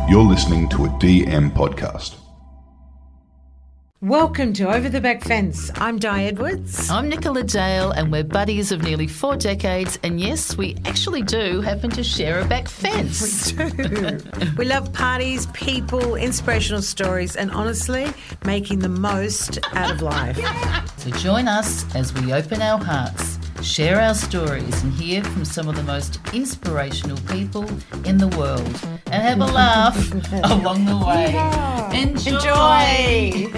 You're listening to a DM podcast. Welcome to Over the Back Fence. I'm Di Edwards. I'm Nicola Dale, and we're buddies of nearly 4 decades. And yes, we actually do happen to share a back fence. We do. We love parties, people, inspirational stories, and honestly, making the most out of life. So join us as we open our hearts, share our stories, and hear from some of the most inspirational people in the world, and have a laugh along the way. Yeah. Enjoy.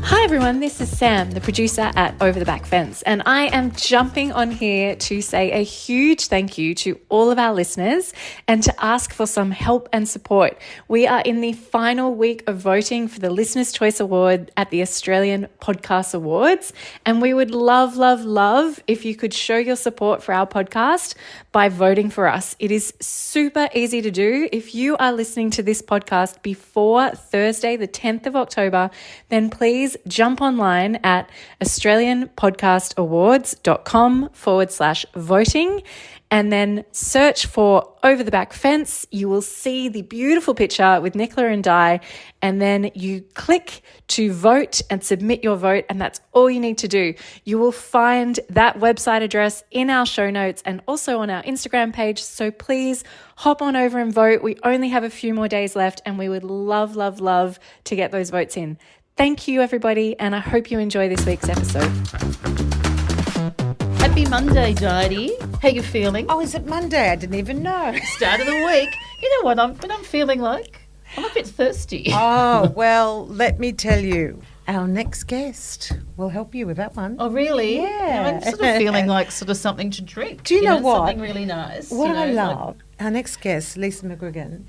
Hi everyone, this is Sam, the producer at Over the Back Fence, and I am jumping on here to say a huge thank you to all of our listeners and to ask for some help and support. We are in the final week of voting for the Listener's Choice Award at the Australian Podcast Awards, and we would love if you could show your support for our podcast by voting for us. It is super easy to do. If you are listening to this podcast before Thursday, the 10th of October, then please jump online at australianpodcastawards.com/voting and then search for Over the Back Fence. You will see the beautiful picture with Nicola and Di, and then you click to vote and submit your vote, and that's all you need to do. You will find that website address in our show notes and also on our Instagram page, so please hop on over and vote. We only have a few more days left, and we would love to get those votes in. Thank you, everybody, and I hope you enjoy this week's episode. Happy Monday, Di. How you feeling? Oh, is it Monday? I didn't even know. Start of the week. You know what I'm feeling like? I'm a bit thirsty. Oh, well, let me tell you, our next guest will help you with that one. Oh, really? Yeah. I'm sort of feeling like sort of something to drink. Do you know what? Something really nice. What I like- love, our next guest, Lisa McGuigan,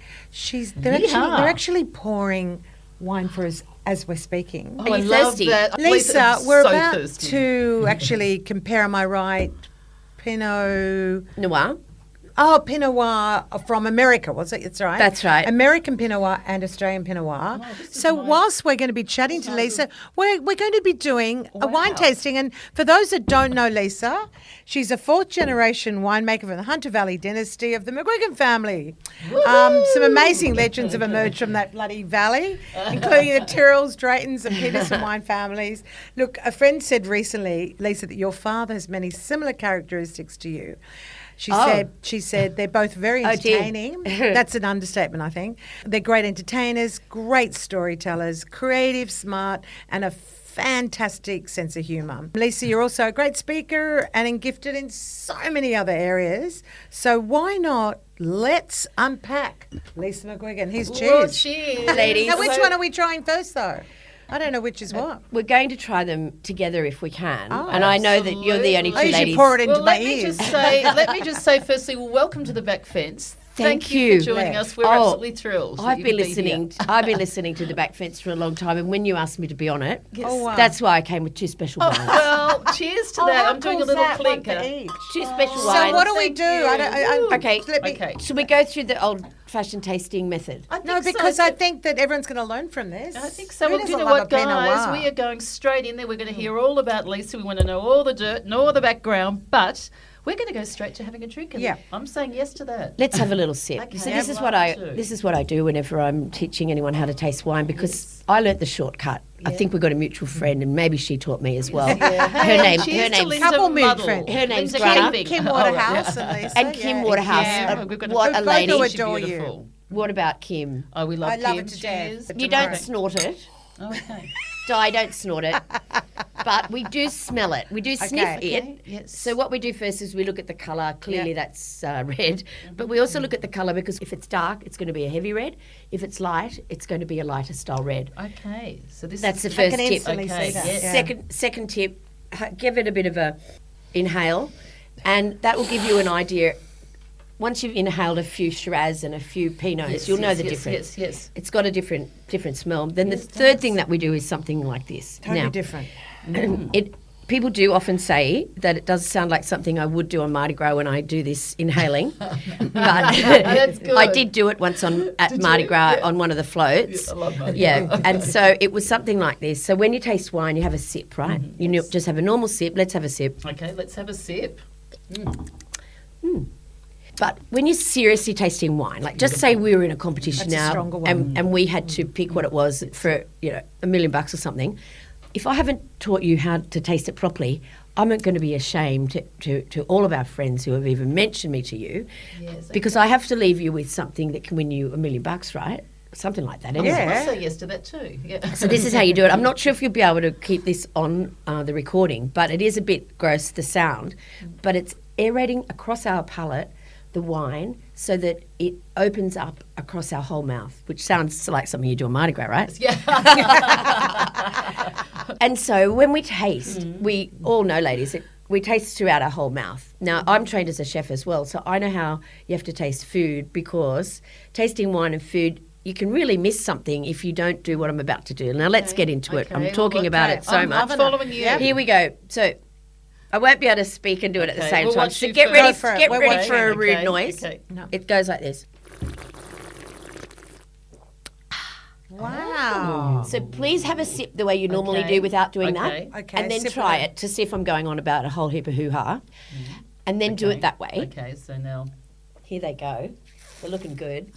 they're actually pouring wine for us as we're speaking. Oh, I love that. Lisa, I'm we're so about thirsty. to actually compare, am I right, Pinot Noir. Oh, Pinot Noir from America, was it? That's right. That's right. American Pinot Noir and Australian Pinot Noir. So whilst we're going to be chatting to Lisa, we're going to be doing a wine tasting. And for those that don't know Lisa, she's a fourth-generation winemaker from the Hunter Valley dynasty of the McGuigan family. Some amazing legends have emerged from that bloody valley, including the Tyrrells, Draytons and Peterson wine families. Look, a friend said recently, Lisa, that your father has many similar characteristics to you. She said they're both very entertaining. That's an understatement, I think. They're great entertainers, great storytellers, creative, smart, and a fantastic sense of humour. Lisa, you're also a great speaker and gifted in so many other areas. So why not let's unpack Lisa McGuigan. Here's cheers. Well, cheers. Ladies. Now, which one are we trying first, though? I don't know which is what. We're going to try them together if we can. Oh, and I know that you're the only two Oh, you should ladies. pour it into Well, my let me ears. just say firstly, welcome to the Back Fence. Thank you you. for joining Yeah. us. We're absolutely thrilled. I've been listening. I've been listening to the Back Fence for a long time, and when you asked me to be on it, Oh, wow. that's why I came with two special wines. Well, cheers to that. how I'm doing a cool's little that? One for clinker. each. Two special So wines. what do we do? Okay. Let me, Okay. Should we go through the old-fashioned tasting method? I think No, so. because I think that everyone's going to learn from this. I think so. Who Well, you doesn't know love what, a Pinot guys? Noir? We are going straight in there. We're going to hear all about Lisa. We want to know all the dirt and all the background, but we're going to go straight to having a drink. And Yeah. I'm saying yes to that. Let's have a little sip. Okay, So I'd this is love what I to. this is what I do whenever I'm teaching anyone how to taste wine, because I learnt the shortcut. I think we've got a mutual friend, and maybe she taught me as well. Hey, cheers to name's Linda Couple mood Muddle. friend. Her name's Linda Grana. Camping. Kim Oh, Waterhouse yeah. and Lisa. and Kim yeah. Waterhouse. Yeah, we've got a- What a Both lady! who She's adore you. beautiful. What about Kim? Oh, we love I love Kim. it to death. Cheers. You don't snort it. Oh, okay. Di, don't snort it. But we do smell it. We do sniff Okay. it. Yes. So what we do first is we look at the colour. Clearly that's red. But we also look at the colour, because if it's dark, it's going to be a heavy red. If it's light, it's going to be a lighter style red. Okay. So this That's the is first can tip. instantly Okay, see that. yes. Yeah. Second tip, give it a bit of a inhale, and that will give you an idea. Once you've inhaled a few Shiraz and a few Pinots, you'll know the difference. Yes. It's got a different smell. Then the third thing that we do is something like this. Totally Now, different. people do often say that it does sound like something I would do on Mardi Gras when I do this inhaling. But That's good. I did do it once at Mardi Gras on one of the floats. I love Mardi Yeah, and so it was something like this. So when you taste wine, you have a sip, right? Just have a normal sip. Let's have a sip. Okay, let's have a sip. But when you're seriously tasting wine, like just say we were in a competition That's a now stronger one. and we had to pick what it was for, $1 million or something. If I haven't taught you how to taste it properly, I'm not going to be ashamed to all of our friends who have even mentioned me to you, because I have to leave you with something that can win you $1 million, right? Something like that. Anyway. I'll say yes to that too. Yeah. So this is how you do it. I'm not sure if you'll be able to keep this on the recording, but it is a bit gross, the sound, but it's aerating across our palate the wine so that it opens up across our whole mouth, which sounds like something you do on Mardi Gras, right? Yeah. And so when we taste, we all know, ladies, that we taste throughout our whole mouth. Now, I'm trained as a chef as well, so I know how you have to taste food, because tasting wine and food, you can really miss something if you don't do what I'm about to do. Now, let's get into it. I'm talking about it so much. I'm following you. Here we go. So I won't be able to speak and do it at the Okay, same we'll time. watch So you get first. ready, We're for watching. a rude Okay, noise. okay. It goes like this. Wow. So please have a sip the way you normally Okay. do without doing Okay. that. Okay, And then sip try it. it to see if I'm going on about a whole heap of hoo-ha. And then do it that way. Okay, so now. Here they go. They're looking good.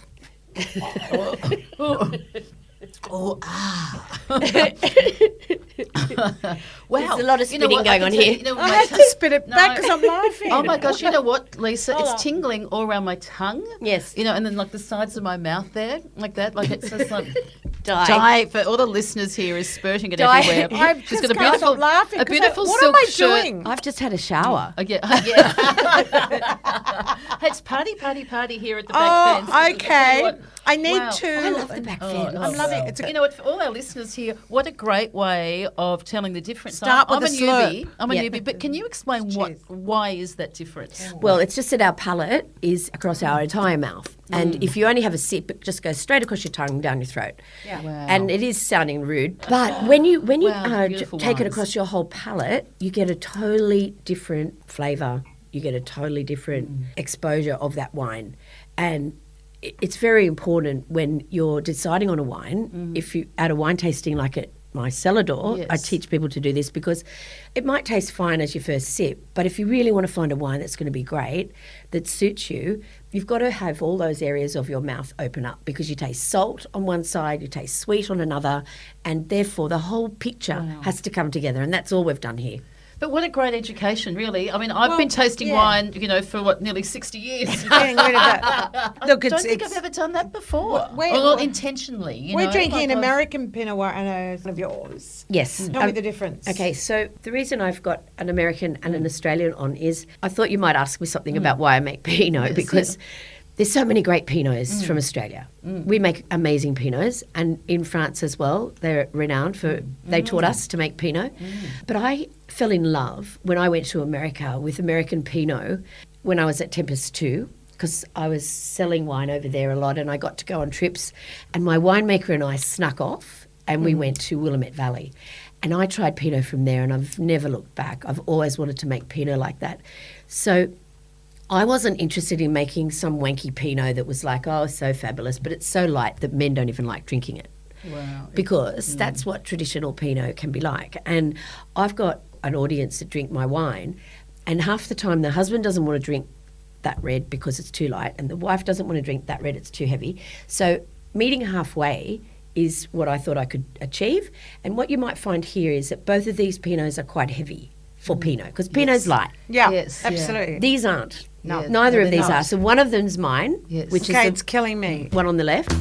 Wow. There's a lot of You know spitting what, going I on can tell here. you, you know, I my had tongue- to spit it No. back because I'm laughing. Oh my gosh, you know what, Lisa? It's tingling all around my tongue. Yes. You know, and then like the sides of my mouth there, like that. Like it's just like Die. For all the listeners here is spurting it Die. everywhere. I She's just got a can't beautiful, stop laughing. a 'cause beautiful what silk am I shirt. doing? I've just had a shower. Yeah. Hey, it's party here at the back fence. Oh, okay. I need Wow. to. I love the back fence. I'm loving it. It's a, You know what? For all our listeners here, what a great way of telling the difference. Start I'm with a a newbie. slurp. I'm a Yeah. newbie, but can you explain why is that difference? Well, it's just that our palate is across our entire mouth. And if you only have a sip, it just goes straight across your tongue, down your throat. Yeah. Wow. And it is sounding rude. But when you Wow, beautiful take it wines. across your whole palate, you get a totally different flavour. You get a totally different exposure of that wine. And it's very important when you're deciding on a wine, if you at a wine tasting like at my cellar door, I Yes. teach people to do this because it might taste fine as your first sip, but if you really want to find a wine that's going to be great, that suits you, you've got to have all those areas of your mouth open up, because you taste salt on one side, you taste sweet on another, and therefore the whole picture has to come together, and that's all we've done here. But what a great education, really. I mean, I've Well, been tasting yeah. wine, for nearly 60 years. getting rid of that. Look, I it's, don't think it's I've ever done that before. We're- Or not we're- intentionally. You we're know, drinking like an I've- American Pinot Noir and one of yours. Yes. Tell me the difference. Okay, so the reason I've got an American and an Australian on is I thought you might ask me something about why I make Pinot, because there's so many great Pinots from Australia. We make amazing Pinots, and in France as well, they're renowned for, they taught us to make Pinot. But I fell in love when I went to America with American Pinot when I was at Tempest 2, because I was selling wine over there a lot and I got to go on trips, and my winemaker and I snuck off and we went to Willamette Valley. And I tried Pinot from there and I've never looked back. I've always wanted to make Pinot like that. So I wasn't interested in making some wanky Pinot that was like, oh, so fabulous, but it's so light that men don't even like drinking it. Wow. Because that's what traditional Pinot can be like. And I've got an audience that drink my wine, and half the time the husband doesn't want to drink that red because it's too light, and the wife doesn't want to drink that red, it's too heavy. So meeting halfway is what I thought I could achieve. And what you might find here is that both of these Pinots are quite heavy for Pinot, because Pinot's light. Yeah, Yes, yeah. absolutely. These aren't. No. Yeah, Neither no, of they're these not. are. So one of them's mine, Yes. which Okay, is it's killing me. the one on the left.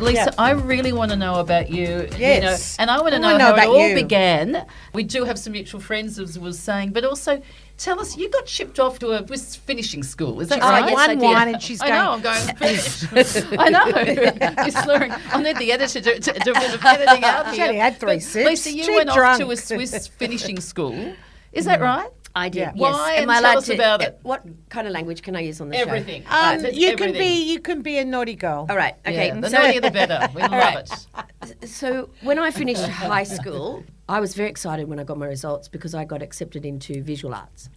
Lisa, I really want to know about you. Yes. And I want to I know wanna know how it about all you. began. We do have some mutual friends, as was saying, but also tell us, you got shipped off to a Swiss finishing school. Is that She's right? like yes, I one did. wine and she's I going. know, I'm going finish. I know. You're slurring. I'll need the editor to do a bit of editing out She here. only had 3 But sips. Lisa, you Too went off to a drunk. Swiss finishing school. Is that right? I did. Yeah. Yes. Why? Am And I tell allowed us to? about it. What kind of language can I use on the Everything. show? Right. You can be a naughty girl. All right. Okay. Yeah, the so, naughtier the better. We love right. it. so when I finished high school, I was very excited when I got my results because I got accepted into visual arts.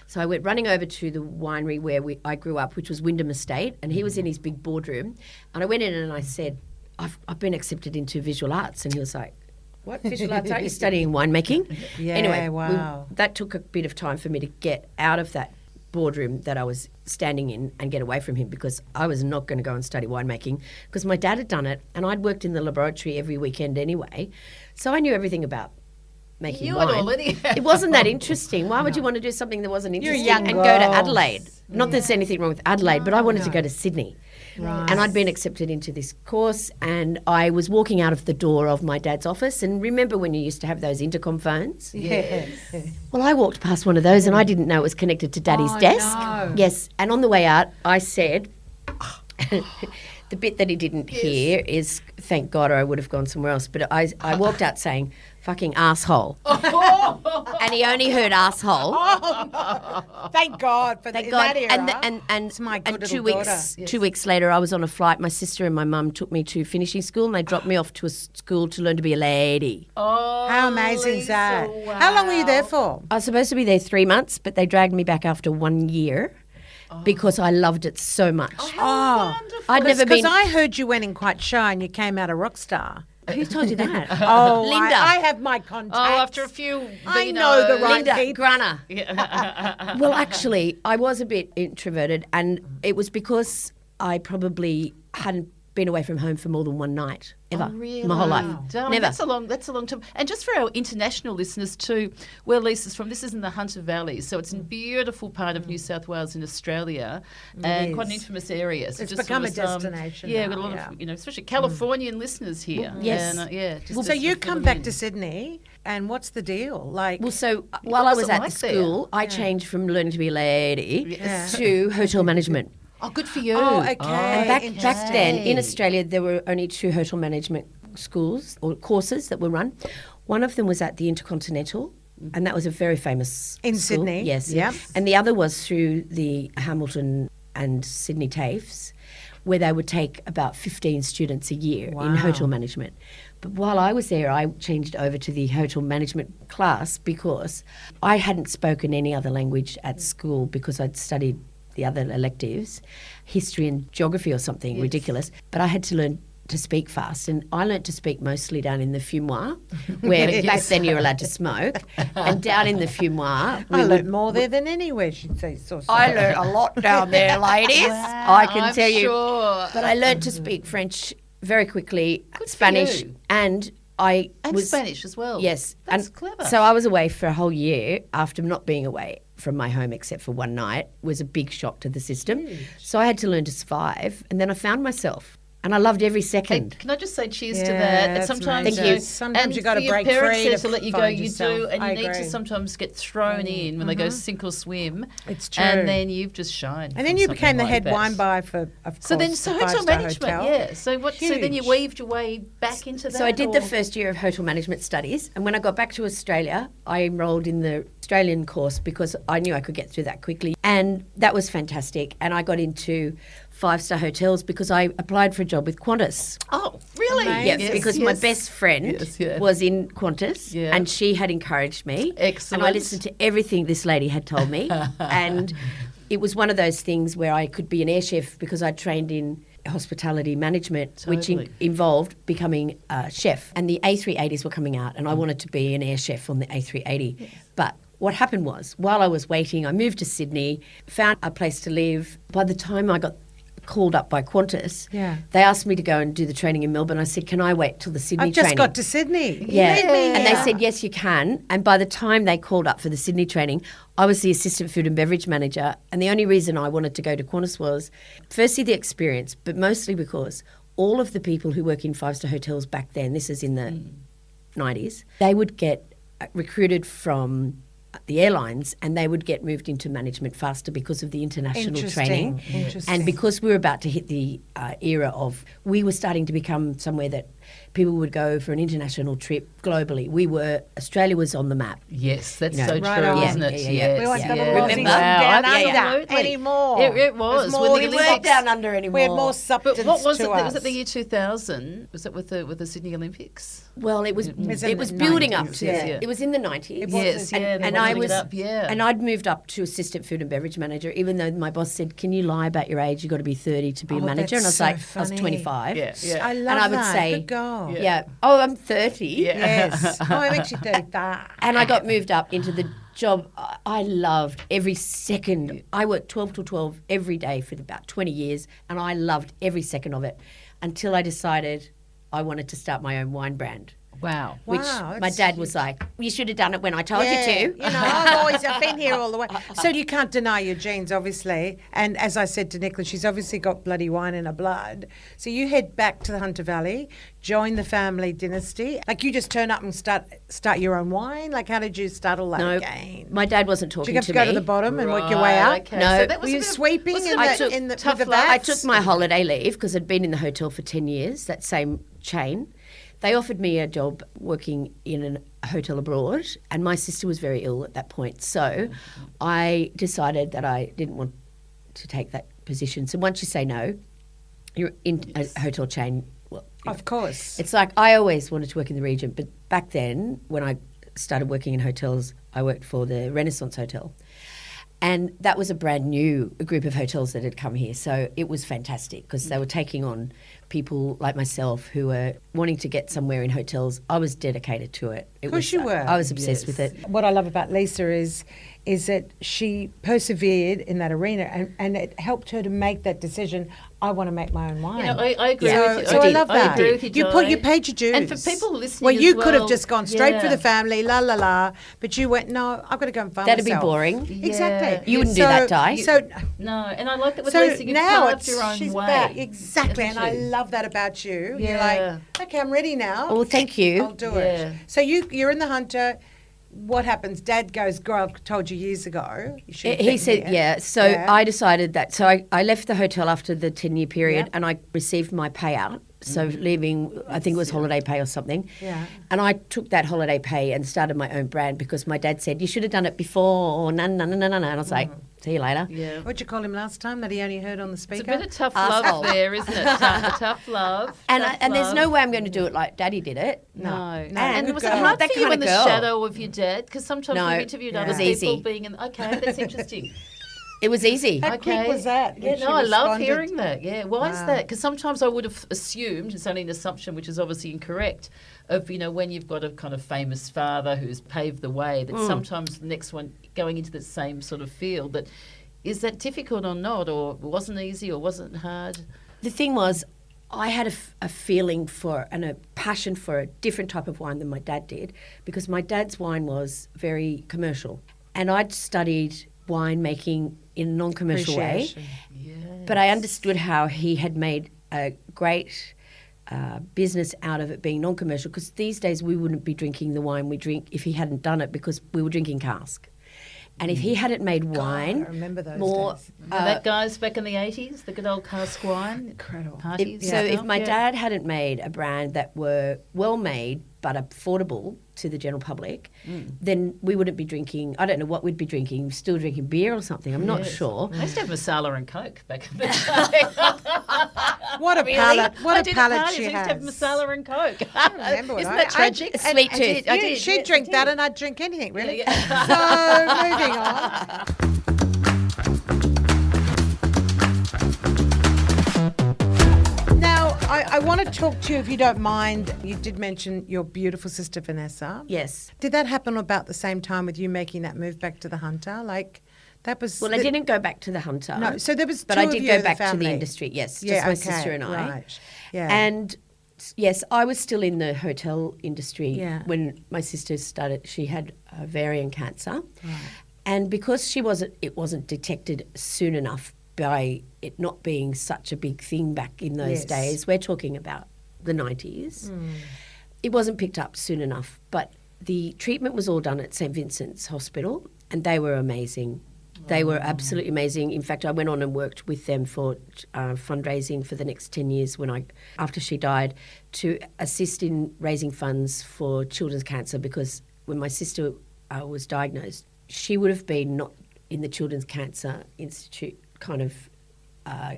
So I went running over to the winery where I grew up, which was Wyndham Estate, and he was in his big boardroom. And I went in and I said, I've been accepted into visual arts. And he was like, what visual arts are you studying? Winemaking? Yeah, Anyway, wow. that took a bit of time for me to get out of that boardroom that I was standing in and get away from him, because I was not going to go and study winemaking because my dad had done it and I'd worked in the laboratory every weekend anyway. So I knew everything about making You wine. had already. It wasn't that interesting. Why would you want to do something that wasn't You're a interesting young and go to girl. Adelaide? Not that there's anything wrong with Adelaide, but I wanted to go to Sydney. Right. And I'd been accepted into this course, and I was walking out of the door of my dad's office. And remember when you used to have those intercom phones? Yes. Well, I walked past one of those and I didn't know it was connected to Daddy's desk. no. Yes. And on the way out, I said, the bit that he didn't hear is, thank God, or I would have gone somewhere else. But I walked out saying, fucking asshole. And he only heard asshole. Thank God for Thank in God. that era. And It's my good and little 2 weeks, daughter. 2 weeks later, I was on a flight. My sister and my mum took me to finishing school, and they dropped me off to a school to learn to be a lady. Oh, How amazing is Lisa, that? wow. How long were you there for? I was supposed to be there 3 months, but they dragged me back after 1 year because I loved it so much. Oh, I'd never because been. I heard you went in quite shy and you came out a rock star. Who told you that? Oh, Linda. I have my contacts. Oh, after a few. I know the right Linda people. Grana. Well, actually, I was a bit introverted, and it was because I probably hadn't been away from home for more than one night ever Really? my whole life. Darling, Never. That's a long time. And just for our international listeners too, where Lisa's from, this is in the Hunter Valley, so it's a beautiful part of New South Wales in Australia, and quite an is. infamous area. So It's just become a sort of, destination Yeah, now, we've got a lot yeah. of especially Californian listeners here. Yes. And, yeah. Just So to you sort of come fill back them to in. Sydney, and what's the deal? Like, Well, so while I was was it at like the school, I changed from learning to be a lady to hotel management. Oh, good for you. oh, okay. And back then in Okay. Australia, there were only 2 hotel management schools or courses that were run. One of them was at the Intercontinental, and that was a very famous In school. Sydney, Yes, yep. And the other was through the Hamilton and Sydney TAFEs, where they would take about 15 students a year in Wow. hotel management. But while I was there, I changed over to the hotel management class because I hadn't spoken any other language at school because I'd studied the other electives, history and geography or something ridiculous. But I had to learn to speak fast, and I learnt to speak mostly down in the fumoir, where back then you were allowed to smoke. And down in the fumoir, I learnt more there than anywhere, she'd say. I learnt a lot down there, ladies. I can I'm tell you. sure. But I learnt to speak French very quickly, for Spanish, you. and I And was Spanish as well. Yes, That's and clever. So I was away for a whole year after not being away from my home except for one night. It was a big shock to the system. So I had to learn to survive, and then I found myself, and I loved every Hey, second. can I just say cheers to Yeah, that? And that's sometimes amazing. Thank you. Sometimes and you gotta for your break parents free there to to let you go. find You yourself. do, and I you need to agree. sometimes get thrown in when they go sink or swim. It's true. And then you've just shined. And then from you something became the like head that. wine buyer for, of course, So then, the so hotel five-star management, hotel. yeah. So what? So then you Huge. weaved your way back into that. So I did the or- first year of hotel management studies, and when I got back to Australia, I enrolled in the Australian course because I knew I could get through that quickly, and that was fantastic. And I got into 5-star hotels because I applied for a job with Qantas. Oh, really? Amazing. Yes, because my best friend Yes, yeah. was in Qantas, Yeah. and she had encouraged me. Excellent. And I listened to everything this lady had told me, and it was one of those things where I could be an air chef because I trained in hospitality management, which Totally. involved becoming a chef. And the A380s were coming out, and I wanted to be an air chef on the A380. But what happened was, while I was waiting, I moved to Sydney, found a place to live. By the time I got called up by Qantas, Yeah. they asked me to go and do the training in Melbourne. I said, can I wait till the Sydney I've just training? got to Sydney. Yeah. You made me And they here. said, yes, you can. And by the time they called up for the Sydney training, I was the assistant food and beverage manager. And the only reason I wanted to go to Qantas was firstly the experience, but mostly because all of the people who work in 5-star hotels back then, this is in the 90s, they would get recruited from the airlines, and they would get moved into management faster because of the international Interesting, training. interesting. And because we were about to hit the era of, we were starting to become somewhere that people would go for an international trip globally. Australia was on the map. Yes, that's You know, so right true, on. isn't it? Yeah, yeah, yeah. Yes, We want the yes. little Remember? Aussies Wow, down yeah, yeah. under Absolutely. anymore. It was. There's When more the to Olympics- it. down under anymore. We had more But substance what was to it? us. Was it the year 2000? Was it with the Sydney Olympics? Well, it was was in it was the building 90s, up to yeah. it. It was in the 90s. was Yes, in- yeah, there and I setting it was, up, yeah. and I'd moved up to assistant food and beverage manager, even though my boss said, "Can you lie about your age? You've got to be 30 to be a Oh, manager." And I that's was so like, I was funny. 25. Yeah, yeah. I love And I would that. say, Good girl. Yeah. Oh, I'm 30. Yeah. Yes. Oh, I'm actually 35. And I got moved up into the job I loved every second. I worked 12 to 12 every day for about 20 years, and I loved every second of it until I decided I wanted to start my own wine brand. Wow. Which Wow, my that's dad was like, "You should have done it when I told you to." You know, I've been here all the way. So you can't deny your genes, obviously. And as I said to Nicola, she's obviously got bloody wine in her blood. So you head back to the Hunter Valley, join the family dynasty. Like you just turn up and start your own wine. Like how did you start all that No, again? my dad wasn't Did talking you have to to go me. to the bottom and work your way up? Okay. No. So that Were was you a bit of- sweeping was it in a the, bit of in the, tough with the love? I vats? took my holiday leave because I'd been in the hotel for 10 years, that same chain. They offered me a job working in a hotel abroad, and my sister was very ill at that point. So I decided that I didn't want to take that position. So once you say no, you're in a hotel chain. Well, Of course. it's like I always wanted to work in the region, but back then when I started working in hotels, I worked for the Renaissance Hotel. And that was a brand new group of hotels that had come here. So it was fantastic because they were taking on people like myself who were wanting to get somewhere in hotels. I was dedicated to it. Of course you were. I was obsessed with it. What I love about Lisa is that she persevered in that arena and it helped her to make that decision. I want to make my own wine. You know, I agree So, with you. so I love that. I agree with you, You Joy. paid your dues. And for people listening well, as you could have well, just gone straight for yeah. the family, la la la. But you went, no, I've got to go and find That'd be myself. boring. Exactly. You wouldn't do that, Di. So, No, and I like that with so Lisa, you now carved it's your own she's way. back exactly, and Haven't I you? love that about you. You're Yeah. like, okay, I'm ready now. Oh, thank you. I'll do Yeah. it. So you're in the Hunter. What happens? Dad goes, girl, I've told you years ago. You should have He been said, here." yeah. So Yeah. I decided that. So I left the hotel after the 10-year period Yeah. and I received my payout. So leaving, I think it was holiday pay or something. Yeah. And I took that holiday pay and started my own brand because my dad said, you should have done it before. No. And I was like, see you later. Yeah. What'd you call him last time that he only heard on the It's speaker? a bit of tough Arsehole. love there, isn't it? Tough love. And, tough and there's love. no way I'm going to do it like Daddy did it. No. And And was it girl. hard That for you kind in of the girl. shadow of your dad? Because sometimes No. we've interviewed Yeah. other It was people easy. being in. Okay, that's interesting. It was easy. How quick was that? Yeah, when she no, I love responded? hearing that. Yeah, why is that? Because sometimes I would have assumed, it's only an assumption which is obviously incorrect, of, you know, when you've got a kind of famous father who's paved the way, that sometimes the next one going into the same sort of field, that is that difficult or not, or wasn't easy or wasn't hard? The thing was, I had a feeling for and a passion for a different type of wine than my dad did because my dad's wine was very commercial. And I'd studied winemaking in a non-commercial way. Appreciation. But I understood how he had made a great business out of it being non-commercial because these days we wouldn't be drinking the wine we drink if he hadn't done it because we were drinking cask. And if he hadn't made wine I remember those more... days. That guys back in the 80s, the good old cask wine. Incredible. Parties. So if my Yeah. dad hadn't made a brand that were well made but affordable to the general public, then we wouldn't be drinking. I don't know what we'd be drinking. Still drinking beer or something. I'm not Yes. sure. I used to have Masala and Coke back in the day. What a Really? palate! I What a did at palate parties, she I used has. to have Masala and Coke. I remember it. Isn't that tragic? A sweet tooth. I Yeah, did, she'd yes, drink I that did. and I'd drink anything, really. Yeah. So, moving on. Now, I want to talk to you, if you don't mind. You did mention your beautiful sister, Vanessa. Yes. Did that happen about the same time with you making that move back to the Hunter? Like, that was... Well, I didn't go back to the Hunter. No, so there was But two I of did you go in back to the family. industry. Yes, Yeah, just my okay, sister and I. right. Yeah. And yes, I was still in the hotel industry Yeah. when my sister started. She had ovarian cancer, and because it wasn't detected soon enough by it not being such a big thing back in those Yes. days. We're talking about the 90s. It wasn't picked up soon enough, but the treatment was all done at St. Vincent's Hospital, and they were amazing. They were absolutely amazing. In fact, I went on and worked with them for fundraising for the next 10 years after she died, to assist in raising funds for children's cancer, because when my sister was diagnosed, she would have been not in the Children's Cancer Institute kind of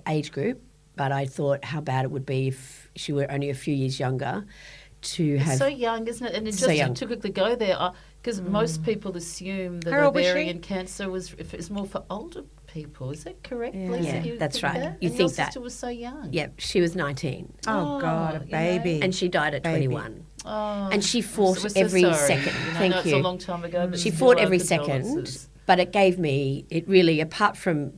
age group, but I thought how bad it would be if she were only a few years younger to have... It's so young, isn't it? And So just young. to quickly go there, Because most people assume that How old was she? ovarian cancer is more for older people. Is that correct, Lisa? Yeah, You that's think right. that? You And think your that. sister was so young. Yeah, she was 19. Oh, God, a you know. baby. And she died at Baby. 21. Oh, And she we're fought so every sorry. second. You know, Thank I know you. It's a long time ago, but She still, fought our every second, condolences. but it gave me, it really, apart from,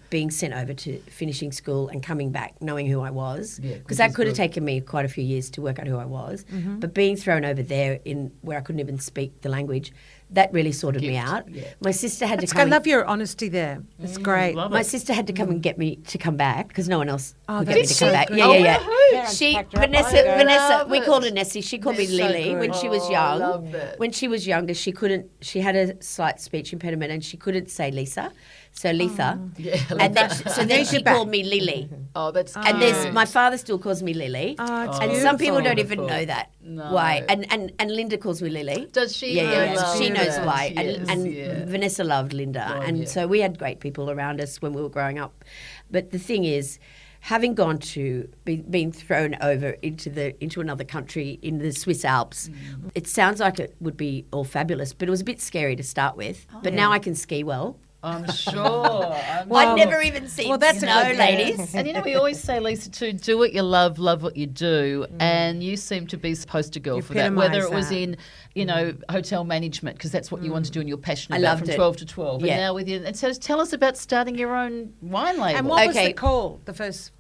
being sent over to finishing school and coming back knowing who I was, Yeah, because which that is could have good. taken me quite a few years to work out who I was, but being thrown over there in where I couldn't even speak the language, that really sorted me Gift, out. yeah. My sister had That's to good. I come. love your honesty there. It's great. love My it. sister had to come and get me to come back because no one else Oh, would get that's me to so come back. good. Yeah, Oh, yeah, woohoo. yeah. Parents She, packed her up. Vanessa, I Vanessa, we love called it. her Nessie. She called me That's so Lily good. when she was Oh, I young. love that. When she was younger, she couldn't. She had a slight speech impediment and she couldn't say Lisa, so Letha. Yeah, And then, so then she called me Lily. Oh, that's And there's my father still calls me Lily. Oh, it's and some people don't beautiful. even know that. No. Why? And Linda calls me Lily. Does she? Yeah, I yeah, yeah. love She knows that. why. Yes, And yeah. Vanessa loved Linda. Oh, and yeah. so we had great people around us when we were growing up. But the thing is, having gone to being thrown over into another country in the Swiss Alps, it sounds like it would be all fabulous, but it was a bit scary to start with. But now I can ski well. I'm sure. I'd never even seen that's a snow, good thing. ladies. And we always say, Lisa, too, do what you love what you do. And you seem to be the poster girl You for that, whether epitomise it was that. in, hotel management, because that's what you want to do and you're passionate I about loved from it. 12 to 12. Yeah. And now with you. And so tell us about starting your own wine label. And what was Okay. the call? The first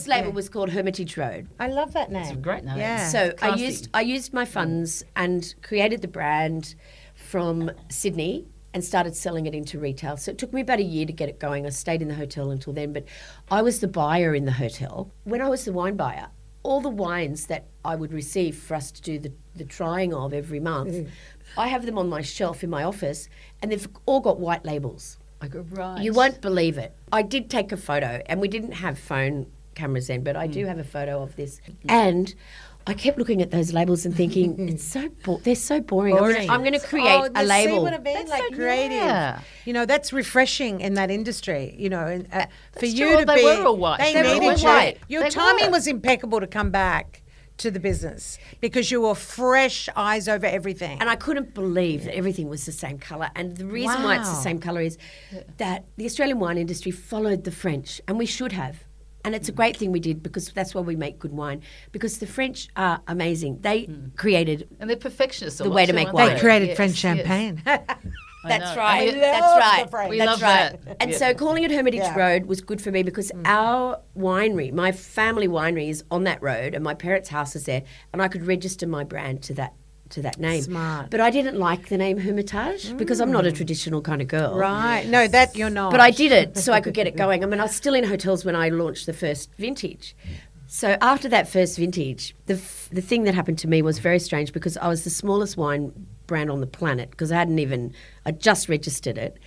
Label yeah. was called Hermitage Road. I love that name. It's a great name. Yeah. So Classy. I used my funds and created the brand from Sydney and started selling it into retail. So it took me about a year to get it going. I stayed in the hotel until then, but I was the buyer in the hotel. When I was the wine buyer, all the wines that I would receive for us to do the trying of every month, I have them on my shelf in my office, and they've all got white labels. I go, right. You won't believe it. I did take a photo, and we didn't have phone cameras then, but I do have a photo of this. And I kept looking at those labels and thinking, it's so they're so boring. Boring. I'm going to create a See label. what I mean? That's Like so- creative. yeah. That's refreshing in that industry. And, for That's you true. to They be, were all white. They They were needed all you. white. Your They timing were. was impeccable to come back to the business because you were fresh eyes over everything. And I couldn't believe that everything was the same colour. And the reason why it's the Wow. same colour is that the Australian wine industry followed the French, and we should have. And it's a great thing we did because that's why we make good wine. Because the French are amazing. They created. And they're perfectionists. a The lot way to too, make aren't wine. they created Yes, French yes. champagne. I That's know. right. And That's love right. the French. We That's love right. that. And Yeah. so calling it Hermitage Yeah. Road was good for me because our winery, my family winery, is on that road, and my parents' house is there, and I could register my brand to that name. Smart. But I didn't like the name Hermitage because I'm not a traditional kind of girl. Right. No, that you're not. But I did it so I could get it going. I mean, I was still in hotels when I launched the first vintage. So after that first vintage, the thing that happened to me was very strange because I was the smallest wine brand on the planet because I just registered it.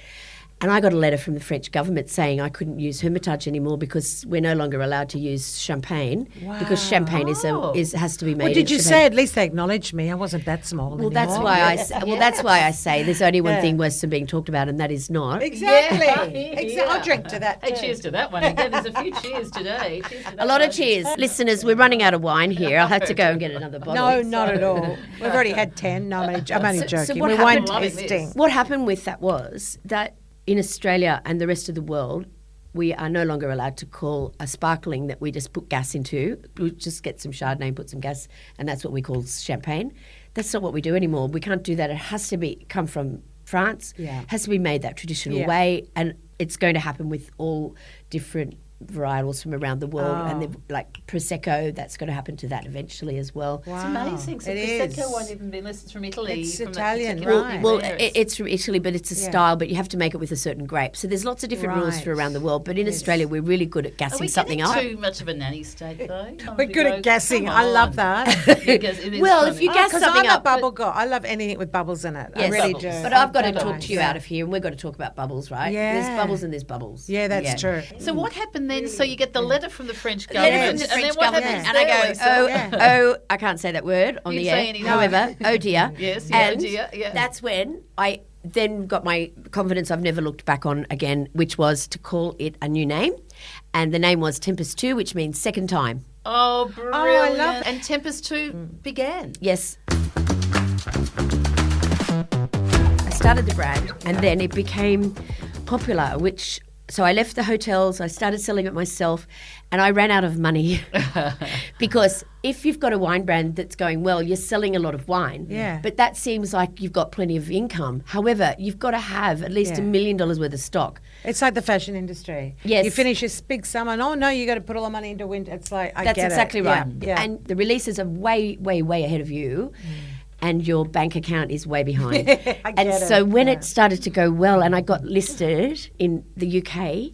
And I got a letter from the French government saying I couldn't use Hermitage anymore because we're no longer allowed to use champagne because champagne has to be made. Well, did in you champagne. say at least they acknowledged me? I wasn't that small. Well, that's anymore. why that's why I say there's only one Yeah. thing worse than being talked about, and that is not. Exactly. Yeah. Exactly. I'll drink to that. Hey, too. cheers to that one. Again, there's a few cheers today. Cheers to that A lot of one. cheers. Listeners, we're running out of wine here. I'll have to go and get another bottle. No, not at all. We've already had 10. No, I'm only joking. so what We're wine happened- Loving tasting. this. What happened with that was that in Australia and the rest of the world, we are no longer allowed to call a sparkling that we just put gas into. We just get some Chardonnay and put some gas, and that's what we call champagne. That's not what we do anymore. We can't do that. It has to come from France. Yeah. Has to be made that traditional Yeah. way, and it's going to happen with all different varietals from around the world. And like Prosecco, that's going to happen to that eventually as well. It's amazing. So It Prosecco is. won't even be unless it's from Italy. It's from that Italian, particular right. Well, area. it's from Italy, but it's a style, but you have to make it with a certain grape. So there's lots of different rules Right. for around the world. But in Australia, we're really good at Are gassing we something up. getting too much of a nanny state, though? We're good at guessing. I love that. Well, if you gas Because something I'm up, a bubble girl. I love anything with bubbles in it. I Yes. really Bubbles. do. But I've got to Bubbles. talk to you out of here, and we've got to talk about bubbles, right? Yeah. There's bubbles and there's bubbles. Yeah, that's true. So what happened then? So you get the letter from the French Letter government, from the and French then what government, happens and I there, go, Lisa? I can't say that word on You the say air. anything. However, oh dear. Yes, yeah, oh and dear, yeah. that's when I then got my confidence I've never looked back on again, which was to call it a new name. And the name was Tempest 2, which means second time. Oh, brilliant. love that. And Tempest 2 began. Yes. started the brand, and then it became popular, so I left the hotels, I started selling it myself, and I ran out of money. Because if you've got a wine brand that's going well, you're selling a lot of wine. Yeah. But that seems like you've got plenty of income. However, you've got to have at least Yeah. $1 million worth of stock. It's like the fashion industry. Yes. You finish your big summer, and no, you got to put all the money into winter. It's like, I That's get exactly it. right. Yeah. And the releases are way, way, way ahead of you. And your bank account is way behind. I And get so it. when Yeah. it started to go well, and I got listed in the UK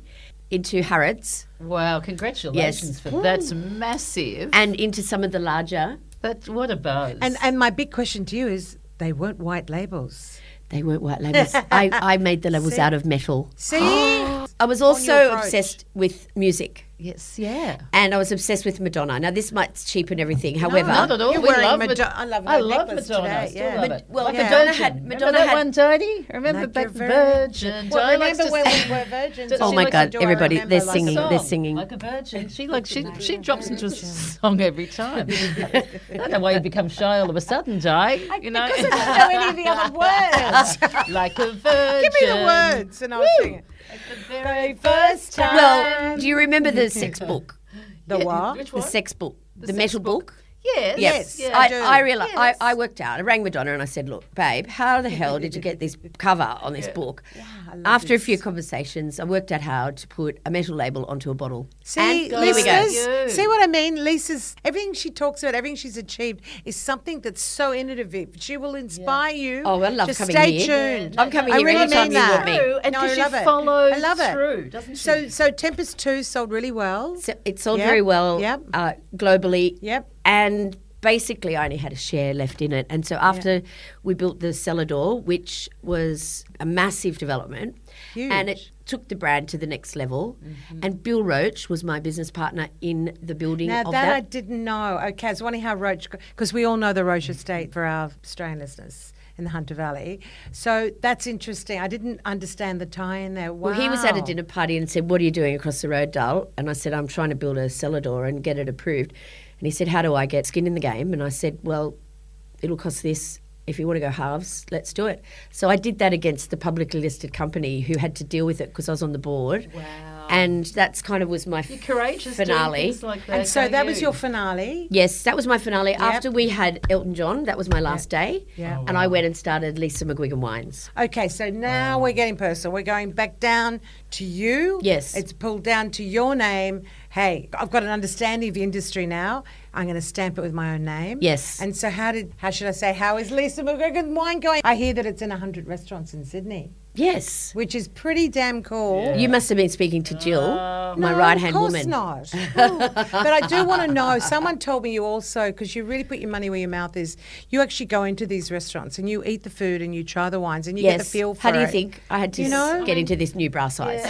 into Harrods Wow, congratulations for that's massive. and into some of the larger, But what a buzz. And my big question to you is, they weren't white labels. they weren't white labels. I made the labels See? out of metal. See? I was your also approach. obsessed with music. yes, yeah. And I was obsessed with Madonna. Now, this might cheapen everything. However, Not at all. You're we wearing love Madonna. I love I her love necklace Madonna. today, I still yeah. love it. Well, like Madonna a virgin. had- Remember Madonna that had- one, Dodie? Remember Like back a the virgin. virgin? Well, Dodie likes remember to when sing- we were virgins? Does oh she my likes God, to do, I everybody, remember, they're like a singing. song. They're singing. Like a virgin. She drops into a song every time. I don't know why you become shy all of a sudden, Di. You know, Because I didn't know any of the other words. like a virgin. Give me the words, and I'll sing it. Like the very first time. Well, do you remember the sex book? The what? Which The one? sex book. The sex metal book. book? Yes. Yes. Yeah. I do. I realized Yes. I worked out. I rang Madonna and I said, "Look, babe, how the hell did you get this cover on this book?" After a few conversations, I worked out how to put a metal label onto a bottle. See, And here we go. Lisa's, see what I mean? Lisa's, everything she talks about, everything she's achieved is something that's so innovative. She will inspire you. Oh, I love Just coming stay here. tuned. I'm coming I here really anytime mean you that. want me. True, and No, I because love you it. follow I love it. through, doesn't she? So Tempest 2 sold really well. So it sold Yep, very well yep. globally. Yep. And basically, I only had a share left in it. And so after we built the cellar door, which was a massive development, and it Huge. took the brand to the next level. And Bill Roach was my business partner in the building Now of that I that. didn't know. Okay, I was wondering how Roach, because we all know the Roche estate for our Australian listeners in the Hunter Valley. So that's interesting. I didn't understand the tie in there. Wow. Well, he was at a dinner party and said, "What are you doing across the road, Dal?" And I said, "I'm trying to build a cellar door and get it approved." And he said, "How do I get skin in the game?" And I said, "Well, it'll cost this. If you want to go halves, let's do it." So I did that against the publicly listed company who had to deal with it because I was on the board. Wow. And that's kind of was my You're courageous finale. doing things like that. And so don't that was you? your finale. Yes, that was my finale. After we had Elton John, that was my last day. Yeah. And I went and started Lisa McGuigan Wines. Okay, so now we're getting personal. We're going back down to you. Yes. It's pulled down to your name. Hey, I've got an understanding of the industry now. I'm going to stamp it with my own name. Yes. And so how should I say, how is Lisa McGuigan Wine going? I hear that it's in 100 restaurants in Sydney, Yes. which is pretty damn cool. You must have been speaking to Jill, my No, right-hand of course woman. not. But I do want to know, someone told me you also, because you really put your money where your mouth is, you actually go into these restaurants and you eat the food and you try the wines and you get the feel for it. How do you think I had to You know? get into this new bra size?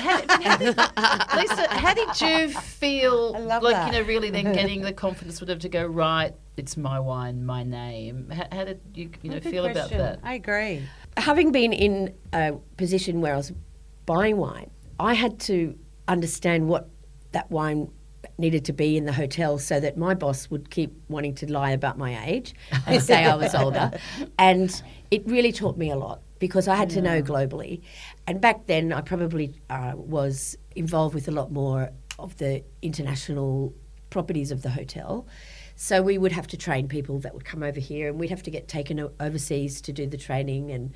Lisa, how did you feel I love like, that. really then getting the confidence sort of to go, right, it's my wine, my name. How did you, Good feel about question. that? I agree. Having been in a position where I was buying wine, I had to understand what that wine needed to be in the hotel so that my boss would keep wanting to lie about my age and say I was older. And it really taught me a lot because I had to know globally. And back then I probably was involved with a lot more of the international properties of the hotel. So we would have to train people that would come over here and we'd have to get taken overseas to do the training and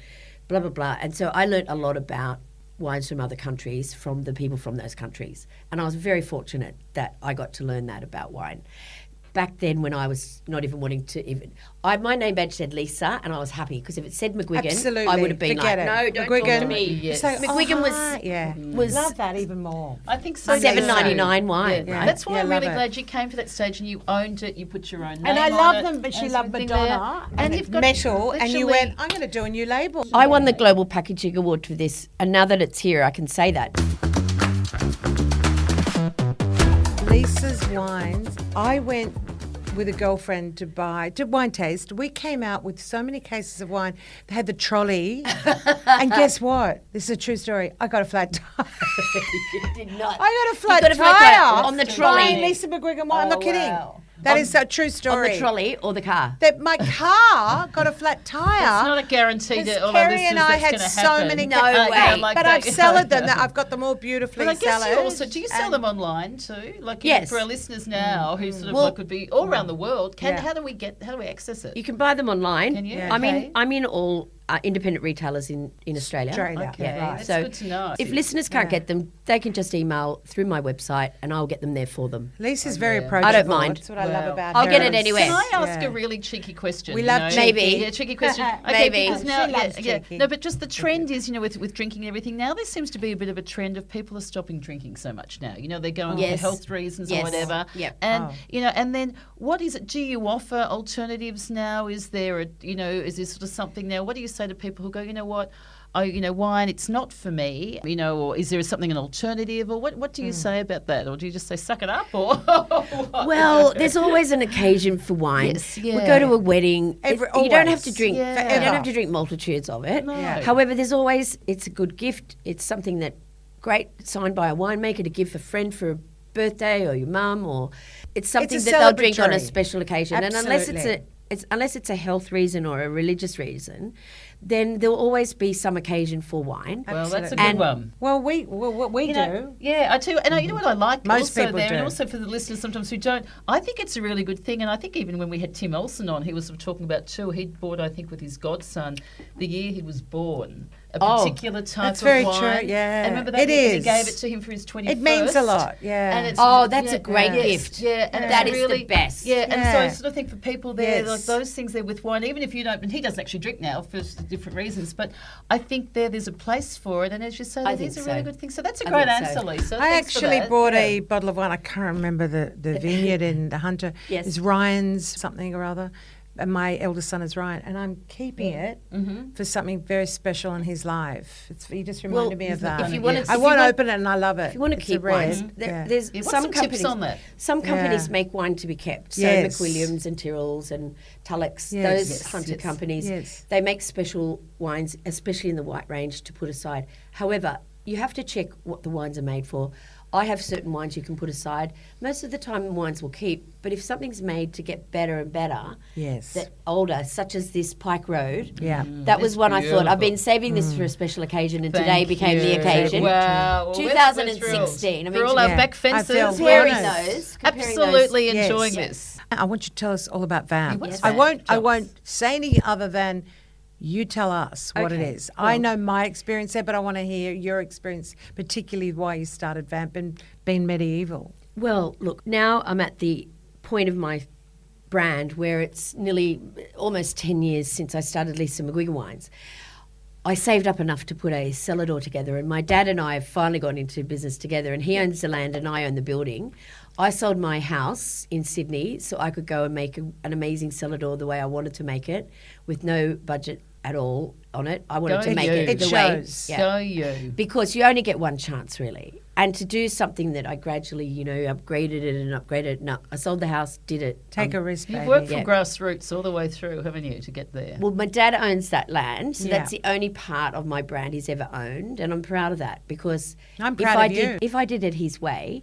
blah, blah, blah. And so I learnt a lot about wines from other countries from the people from those countries. And I was very fortunate that I got to learn that about wine. Back then when I was not even wanting to even... my name badge said Lisa and I was happy because if it said McGuigan, Absolutely. I would have been Forget like, it. no, don't talk to me. Yes. So, McGuigan was was love that even more. I think so. $7.99 wine, Yeah. right? That's why Yeah, I'm love really it. glad you came to that stage and you owned it. You put your own name And I on love it them, but she and loved everything Madonna there. and you've got metal, and you literally- went, I'm going to do a new label. I won the Global Packaging Award for this, and now that it's here, I can say that. Lisa's Wines. I went with a girlfriend to wine taste. We came out with so many cases of wine. They had the trolley. And guess what? This is a true story. I got a flat tire. You did not. I got a flat got a flat tire tire on the trolley. buying Lisa McGuigan wine. I'm not kidding. Wow. That is a true on story. the trolley or the car. That my car got a flat tire. It's not a guarantee Because that all Kerry our and I had listeners, that's so gonna many. happen. No way. But I've cellared them. I've got them all beautifully But I guess you cellared. also do you sell them online too? Like Yes. for our listeners now who sort of Well- like could be all around the world. Yeah. How do we access it? You can buy them online. Can you? Yeah. Okay. I'm in all independent retailers in Australia. Australia. Okay, Yeah, right. that's So good to know. If listeners can't get them, they can just email through my website and I'll get them there for them. Lisa's very yeah. approachable. I don't mind. That's what I love Wow. about I'll her. get it anywhere. Can I ask Yeah. a really cheeky question? We you love know? cheeky. Maybe. Yeah, cheeky question. Okay, Maybe. because now, She loves cheeky. No, but just the trend is, with drinking and everything. Now there seems to be a bit of a trend of people are stopping drinking so much now. They're going Yes. for health reasons or Yes. whatever. Yep. And Oh. and then what is it? Do you offer alternatives now? Is there is there sort of something now? What do you say to people who go, you know what? Oh, wine, it's not for me, or is there something, an alternative, or what do you say about that? Or do you just say, suck it up, or? what? Well, there's always an occasion for wine. Yes, We yeah. go to a wedding. Every- You don't have always. to drink. Yeah. You Forever. don't have to drink multitudes of it. No. Yeah. However, it's a good gift. It's something that great signed by a winemaker to give a friend for a birthday or your mum, or it's something a that they'll drink on a celebratory. special occasion. And Absolutely. unless it's a health reason or a religious reason, then there'll always be some occasion for wine. Well, that's a Absolutely. good And- one. Well, what we You do. know, yeah, I too. And you know what I like Most also people there, do. and also for the listeners sometimes who don't, I think it's a really good thing. And I think even when we had Tim Olsen on, he was sort of talking about too. He'd bought, I think, with his godson, the year he was born, a Oh, particular type that's of very wine. true, yeah. And remember that It year that he is. gave it to him for his 21st. It means a lot, yeah. And it's, Oh, that's a great yes, gift. Yeah, and That it's is the really, best. Yeah, and so Yeah. I sort of think for people there, Yes. like those things there with wine, even if you don't, and he doesn't actually drink now for different reasons, but I think there's a place for it, and as you say, I that is a think really so. good thing. So that's a I great think so. answer, Lisa. I Thanks for actually that. bought Yeah. a bottle of wine. I can't remember the vineyard in the Hunter. Yes. It's Ryan's something or other. And my eldest son is Ryan. And I'm keeping it for something very special in his life. He just reminded me of that. if you wanna- I if you won't want- open it and I love it. If you want to It's a keep red. wines, Yeah. there's Yeah, what's some some companies. tips on that? Some companies Yeah. make wine to be kept. So Yes. McWilliams and Tyrrells and Tulloch's, Yes. those Yes, hunter yes. companies, Yes. they make special wines, especially in the white range, to put aside. However, you have to check what the wines are made for. I have certain wines you can put aside. Most of the time, wines will keep. But if something's made to get better and better, Yes. that older, such as this Pike Road, Yeah. that was It's one I thought I've been beautiful. saving this for a special occasion, and today Thank became the you. occasion. Wow. Well, we're 2016. I thrilled. mean, For all our yeah. back I fences, feel Comparing honoured. those, comparing absolutely those. Yes. enjoying Yes. this. I want you to tell us all about Vamp. what's I Vamp? won't. I Tell won't us. say anything other than you tell us what it Okay, is. I well- know my experience there, but I want to hear your experience, particularly why you started Vamp and being medieval. Well, look, now I'm at the point of my brand where it's nearly almost 10 years since I started Lisa McGuigan Wines. I saved up enough to put a cellar door together, and my dad and I have finally gone into business together, and he owns the land and I own the building. I sold my house in Sydney so I could go and make an amazing cellar door the way I wanted to make it, with no budget at all on it. I wanted Go to make you. it It the shows. way. Go you. Because you only get one chance, really. And to do something that I gradually, upgraded it and upgraded it. No, I sold the house, did it. Take a risk, You've baby. worked from Yeah. grassroots all the way through, haven't you, to get there? Well, my dad owns that land, so Yeah. that's the only part of my brand he's ever owned, and I'm proud of that because I'm if proud I of did, you. if I did it his way,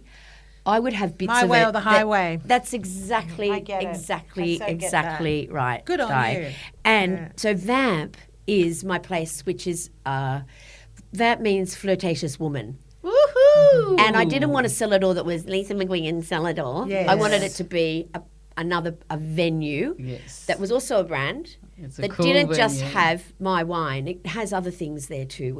I would have bits My of way it or the that- highway. That's exactly, I get it. exactly, I so get exactly right. Good on Di. you. And Yeah. so Vamp is my place, which is Vamp means flirtatious woman. Woohoo! And I didn't want a cellar door that was Lisa McGuigan cellar door. Yes. I wanted it to be a venue Yes. that was also a brand It's a that cool didn't just venue. have my wine. It has other things there too.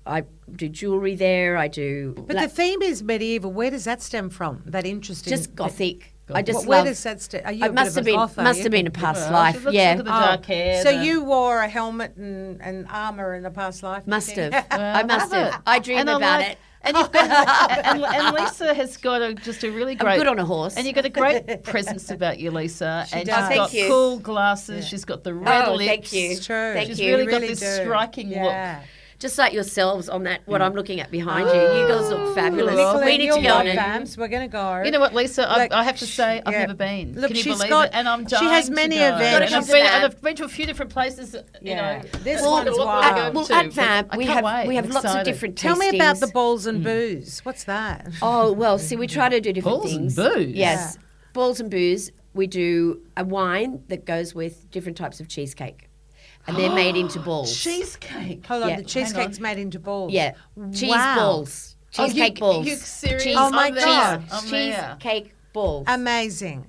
I do jewellery there. I do But the theme is medieval. Where does that stem from? That interest in just gothic. I just Where love. does that stem? Are you I a bit must of have a been goth, are must you? have been a past Well, life. look Yeah, at the dark hair. So the- you wore a helmet and armour in the past life? you must think? have. I must have. I dream And I about like- it. And you've got and Lisa has got just a really great. I'm good on a horse. And you've got a great presence about you, Lisa. And does. she's Thank got you. cool glasses. She's got the red Oh, lips. thank you. It's true. Thank She's you. really You got really this do. striking Yeah. look. Just like yourselves on that, what I'm looking at behind you. You girls look fabulous. Nicola, We need you'll to go love on and Vamps. We're going to go. You know what, Lisa? Like, I have to say, I've yeah. never been. Look, Can you she's believe got- it? And I'm she dying has to many go. events. And Gotta I've come been, to and that. I've been to a few different places. Yeah. This This one, one's a lot wild. more to go well, to, at but Vamp, I we can't have wait. we have I'm lots of excited. different Tell me about tastings. the balls and booze. What's that? Oh well, see, we try to do different Balls and things. booze? Yes. balls and booze, we do a wine that goes with different types of cheesecake. And they're made into balls. Cheesecake. Hold on, Yeah. the cheesecake's made into balls. Yeah. Cheese Wow. balls. Cheesecake balls. You serious? Cheese, Oh, my I'm there. God. I'm there. Cheesecake balls. Amazing.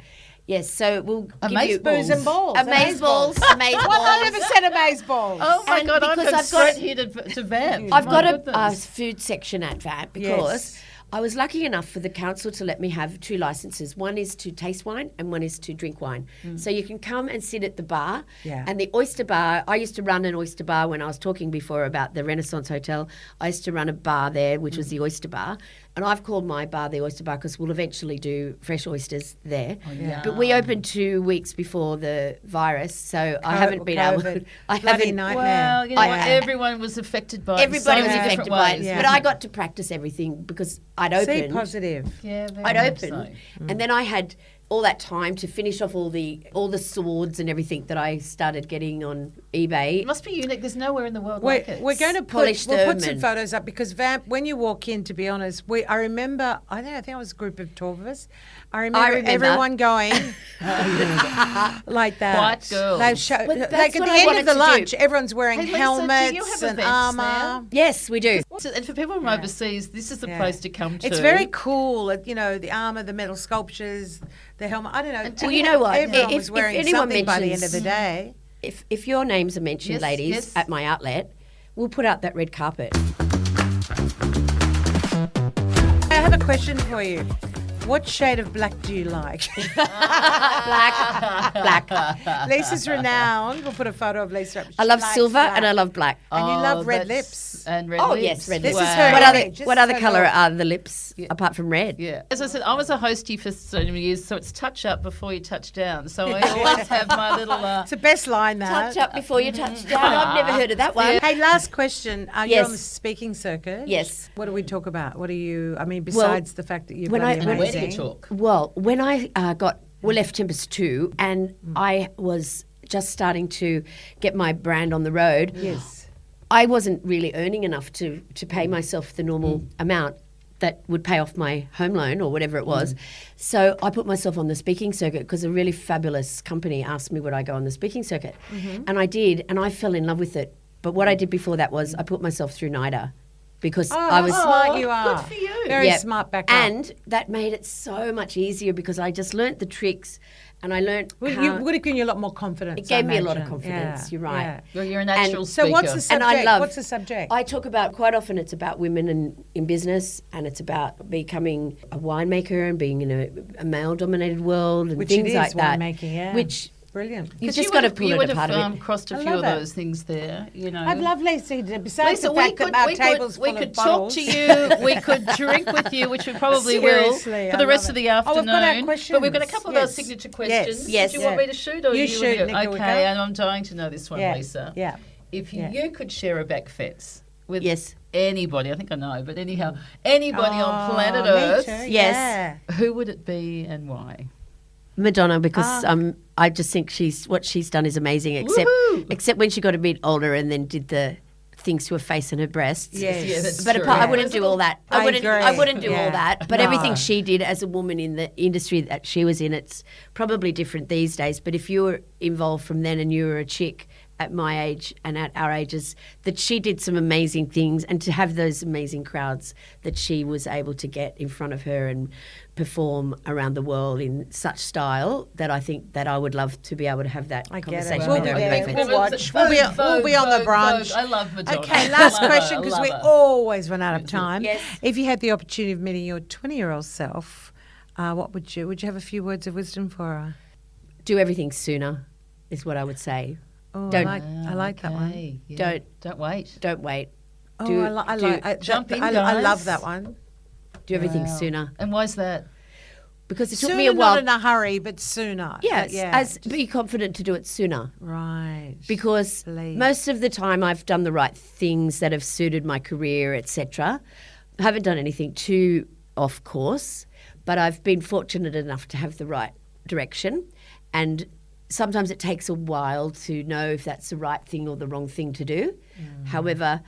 Yes, so we'll give Amaze you balls. Booze and balls. Amaze balls. Amaze balls. 100% amaze balls. Oh my And God! I'm because going I've got- straight here to Vamp. I've My got a goodness. food section at VAP because Yes. I was lucky enough for the council to let me have 2 licenses. One is to taste wine and one is to drink wine. So you can come and sit at the bar. Yeah. And the oyster bar, I used to run an oyster bar when I was talking before about the Renaissance Hotel. I used to run a bar there, which was the oyster bar. And I've called my bar the oyster bar because we'll eventually do fresh oysters there. yeah. But we opened 2 weeks before the virus, so I haven't been able. COVID. I Bloody haven't. nightmare. Well, you know what? Yeah. Everyone was affected by it in Everybody so was many affected different by it, ways. Yeah. but I got to practice everything because I'd See, opened. positive. Yeah, very I'd much opened, so. and then I had all that time to finish off all the swords and everything that I started getting on eBay. It must be unique. There's nowhere in the world like it. We're going to Polished we'll put them some and- photos up because Vamp, when you walk in, to be honest, I remember, I think it was a group of 12 of us. I remember remember. everyone going like that. White girls. They show, But like that's at what the I end wanted of the to lunch, do. everyone's wearing Hey, Lisa, do you helmets have and events armour. Yes, we do. And for people from overseas, this is the Yeah. place to come to. It's very cool. You know, the armour, the metal sculptures, the helmet. I don't know. Well, you know what? Everyone If- was if wearing anyone something by the end of the mentions- day. If your names are mentioned, Yes, ladies, yes. at my outlet, we'll put out that red carpet. I have a question for you. What shade of black do you like? Black. Lisa's renowned. We'll put a photo of Lisa up. I love She silver likes and I black. love black. And you love red that's- lips. And red Oh lips. yes, red This lips. is her What image. This what is other her colour look. are the lips apart from red? Yeah. As I said, I was a hostie for so many years, so it's touch up before you touch down. So I always have my little. It's the best line, that. Touch up before you touch down. I've never heard of that one. Hey, last question. You're Yes. on the speaking circuit. Yes. What do we talk about? What do you, I mean, besides the fact that you've when got I- the when- Where do you amazing. talk? Well, when I left Tempest 2 and I was just starting to get my brand on the road, Yes. I wasn't really earning enough to pay myself the normal amount that would pay off my home loan or whatever it was. So I put myself on the speaking circuit because a really fabulous company asked me would I go on the speaking circuit. And I did, and I fell in love with it. But what I did before that was I put myself through NIDA because Oh, I was how smart you good are. for you. Very Yeah. smart back up. And that made it so much easier because I just learnt the tricks and I learnt Well, how you would have given you a lot more confidence. it gave I me a lot of imagine. confidence. Yeah, You're right. yeah. Well, you're a natural So what's the speaker. And subject? I love What's the subject? I talk about quite often. It's about women in business, and it's about becoming a winemaker and being in a male-dominated world and Which things it is, like that. winemaking, yeah. Which Brilliant. you've But just got to would've- pull you it would apart have a bit. crossed a I few of love it. those things there, you know. I'd love Lisa to, besides Lisa, the fact that our table's we full could of talk bottles. to you. We could drink with you, which we probably will Seriously, for I the rest love of it. the Oh, afternoon. we've got our But we've got a questions. couple of our Yes. signature Yes. questions. Yes. Do you want Yeah. me to shoot or You you shoot, want to? Nicola, Okay, go. and I'm dying to know this one, Yeah, Lisa. yeah. If Yeah. you could share a back fence with Yes. anybody, I think I know, but anyhow, anybody on planet Oh, me Earth, too, Yes. yeah. who would it be and why? Madonna, because I just think what she's done is amazing. Woohoo! Except when she got a bit older and then did the things to her face and her breasts. Yes. Yeah, that's But true. apart, I Yeah. wouldn't do all that. I I wouldn't do agree. all that. But No. everything she did as a woman in the industry that she was in, it's probably different these days. But if you were involved from then and you were a chick at my age and at our ages, that she did some amazing things, and to have those amazing crowds that she was able to get in front of her and perform around the world in such style, that I think that I would love to be able to have that I get it. conversation We'll with be her. on the there. back We'll fence. watch. We'll be on the brunch. I love Madonna. Okay, last I love question her, because I we love her. always run out of time. Yes. If you had the opportunity of meeting your 20-year-old self, what would you have a few words of wisdom for her? Do everything sooner, is what I would say. Oh, Don't- I like that one. Okay, yeah. Don't wait. Don't wait. Oh, Do- jump in, I guys. love that one. Do everything Wow. sooner. And why's that? Because it took Sooner, me a while. not in a hurry, but sooner. Yes, yeah. be confident to do it sooner. Right. Because Believe. most of the time I've done the right things that have suited my career, etc. I haven't done anything too off course, but I've been fortunate enough to have the right direction. And sometimes it takes a while to know if that's the right thing or the wrong thing to do. However,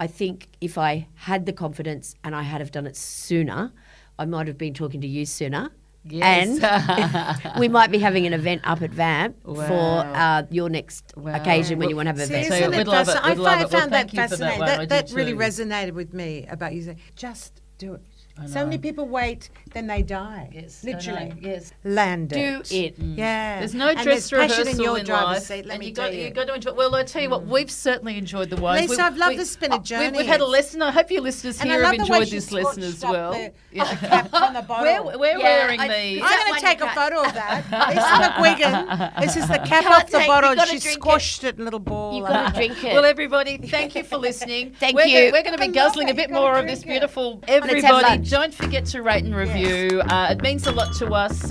I think if I had the confidence and I had have done it sooner, I might have been talking to you sooner Yes. And we might be having an event up at VAMP for your next occasion when you want to have an See, event. So isn't we'd it love it, fascinating? we'd love I it. Well, found that thank you for that fascinating. one, I do That really too. resonated with me about you saying, just do it. So many people wait, then they die. Yes, literally. I know, yes. Land Do it. it. Yeah. There's no And dress there's passion rehearsal in your driver's life, seat. Let and me you tell got you. you got to enjoy. Well, I tell you what, we've certainly enjoyed the wines. Lisa, I've loved this been a journey. We've had a lesson. I hope your listeners And I here have love the way enjoyed she this lesson as scorched up well. the cap on the bottle. We're wearing I- these. Is I'm that going one to take you a can't- photo of that. Lisa McGuigan. This is the cap can't off the take- bottle. you gotta She drink it. squashed it in a little ball. You've got to drink it. Well, everybody, thank you for listening. Thank we're you. We're going to be I love guzzling it. a bit You gotta more of drink this it. beautiful. have Everybody, lunch. don't forget to rate and review. It means a lot to us.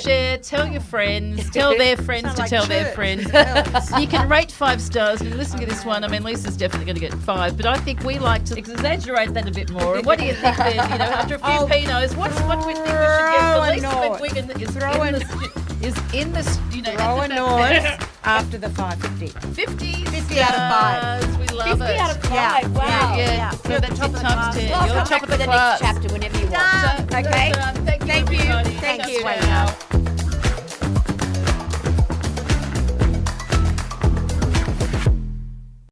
Share, tell your friends, tell their friends Sound to like tell their church. friends. You can rate 5 stars. And listen to this one. I mean, Lisa's definitely going to get 5, but I think we like to exaggerate that a bit more. And what do you think then? You know, after a few Pinots, what do we think we should get? Throw a The Lisa noise. McGuigan is Throw in a- the, is in the, you know, Throw a at the noise after the 550. 50, 50 out of 5. We love 50 it. out of 5. Yeah, Wow. Yeah. So You're that's top it of the times class. 10. Well, You're I'll top come of back the for the class. next chapter whenever you want. So, Okay. Thank you. Thank you. everybody. Thank Ciao, you. ciao.